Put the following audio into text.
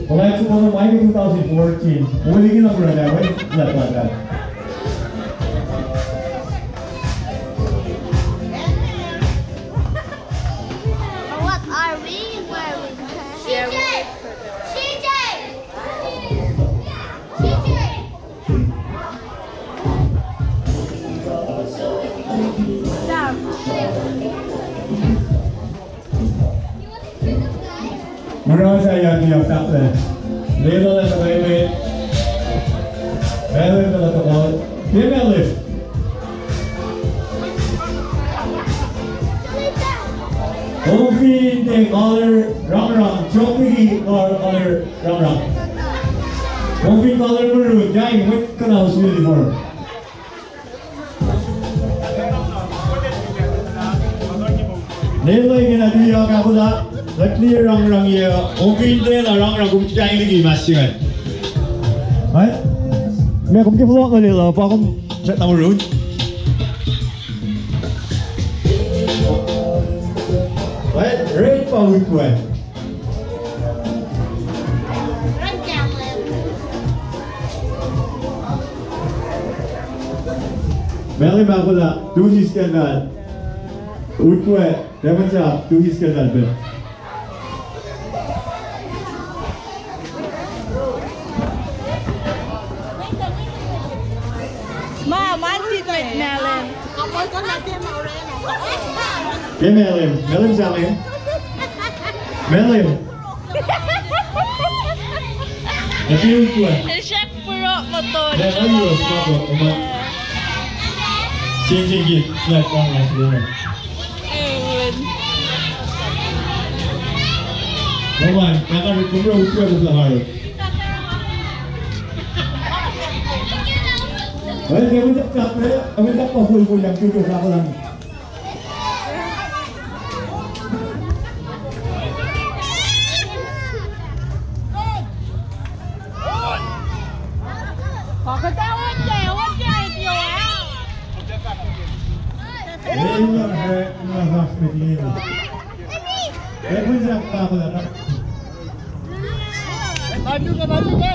Well, that's one of my 2014. What are you going to run that? Wait, let that. What are we wearing? TJ! Marami saya yang kapten. Little as a baby. Better than the one. Give me a lift. Open the color rong. Choppy or color rong. Open color maroon. Jai, what can I was uniform? Little again at the Yakapula. The clear rong here. Open the rong cũng chạy đi gì mà xưa. Đấy. Mẹ cũng cái vlog này là bao con sẽ tao rủi. Đấy, rất bao nhiêu tuổi. Mẹ lấy bao nhiêu là tu his scandal. Út tuổi, để mình chào tu his scandal bên. Melim sao em? Melim. Tapi itu kan? Chef perut motor. Dah ayo stop omat. Sing git, nak kau nak dulu. Omat, kakak berkumpul ukur tu hari. Hey, dia macam tak le, kami tak pahul yang tujuh sahaja. Maju ke? Maju ke?